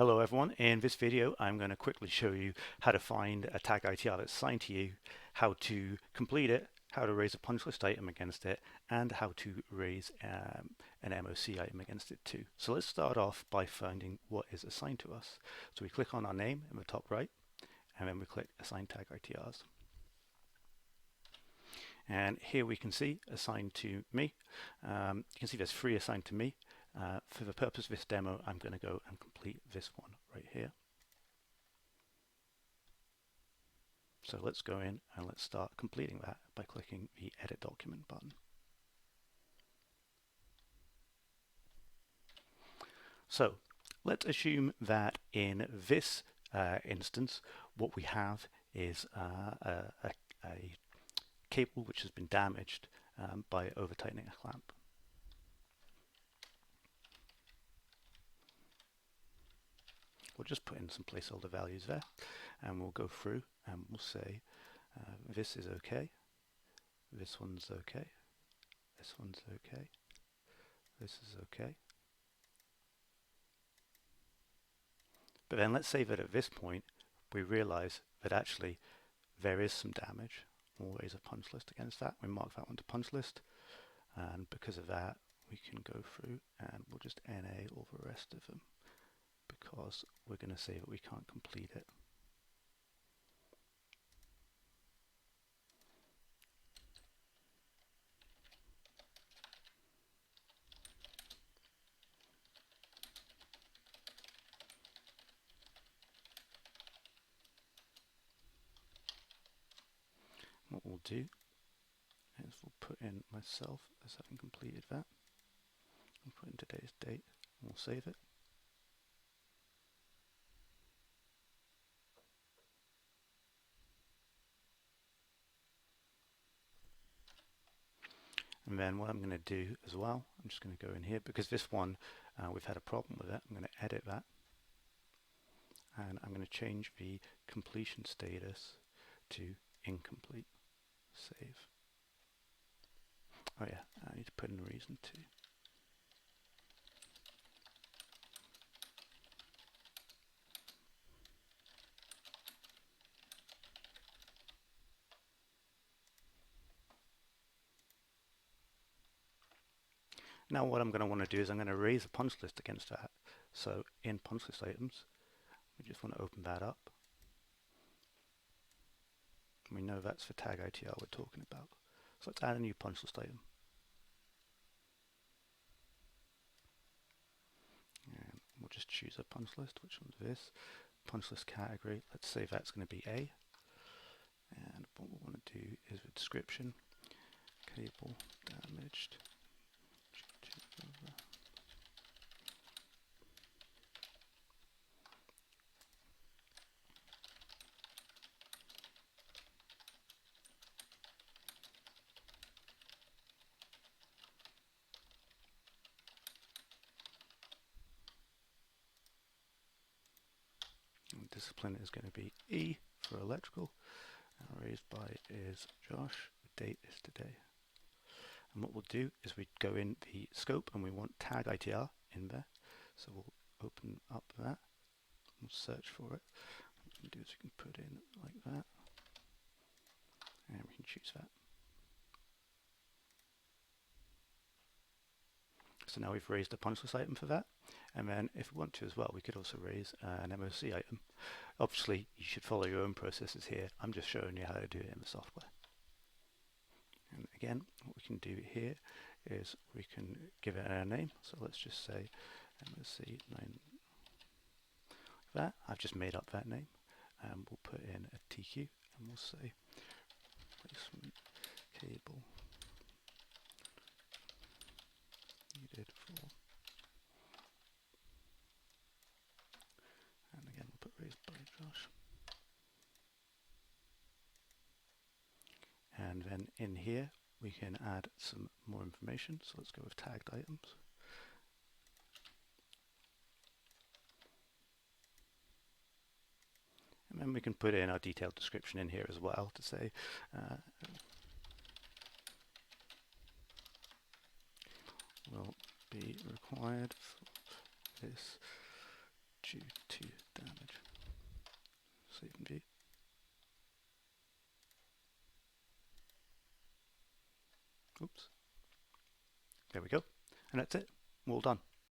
Hello everyone, in this video I'm going to quickly show you how to find a tag ITR that's assigned to you, how to complete it, how to raise a punch list item against it, and how to raise an MOC item against it too. So let's start off by finding what is assigned to us. So we click on our name in the top right, and then we click Assign Tag ITRs. And here we can see assigned to me. You can see there's 3 assigned to me. For the purpose of this demo, I'm going to go and complete this one right here. So let's go in and let's start completing that by clicking the Edit Document button. So let's assume that in this instance, what we have is a cable which has been damaged by over-tightening a clamp. We'll just put in some placeholder values there, and we'll go through and we'll say this is okay, this one's okay, this one's okay, this is okay. But then let's say that at this point we realize that actually there is some damage. We'll raise a punch list against that. We mark that one to punch list, and because of that we can go through and we'll just NA all the rest of them, because we're going to say that we can't complete it. What we'll do is we'll put in myself as having completed that. We'll put in today's date and we'll save it. And then what I'm going to do as well, I'm just going to go in here, because this one we've had a problem with it. I'm going to edit that, and I'm going to change the completion status to incomplete. Save. Oh yeah, I need to put in a reason too. Now what I'm going to want to do is I'm going to raise a punch list against that. So in punch list items, we just want to open that up. We know that's the tag ITR we're talking about. So let's add a new punch list item. And we'll just choose a punch list. Which one's this? Punch list category. Let's say that's going to be A. And what we want to do is the description, cable damaged. And discipline is going to be E for electrical. And raised by is Josh. The date is today. And what we'll do is we go in the scope and we want tag ITR in there. So we'll open up that. We'll search for it. What we can do is we can put in like that. And we can choose that. So now we've raised a punch list item for that. And then if we want to as well, we could also raise an MOC item. Obviously, you should follow your own processes here. I'm just showing you how to do it in the software. And again, what we can do here is we can give it a name. So let's just say MOC 9. That I've just made up that name, and we'll put in a TQ and we'll say replacement cable needed for, and again we'll put raised by Josh. And then in here we can add some more information. So let's go with tagged items. And then we can put in our detailed description in here as well to say will be required for this due to damage. Save and view. Oops. There we go. And that's it. All done.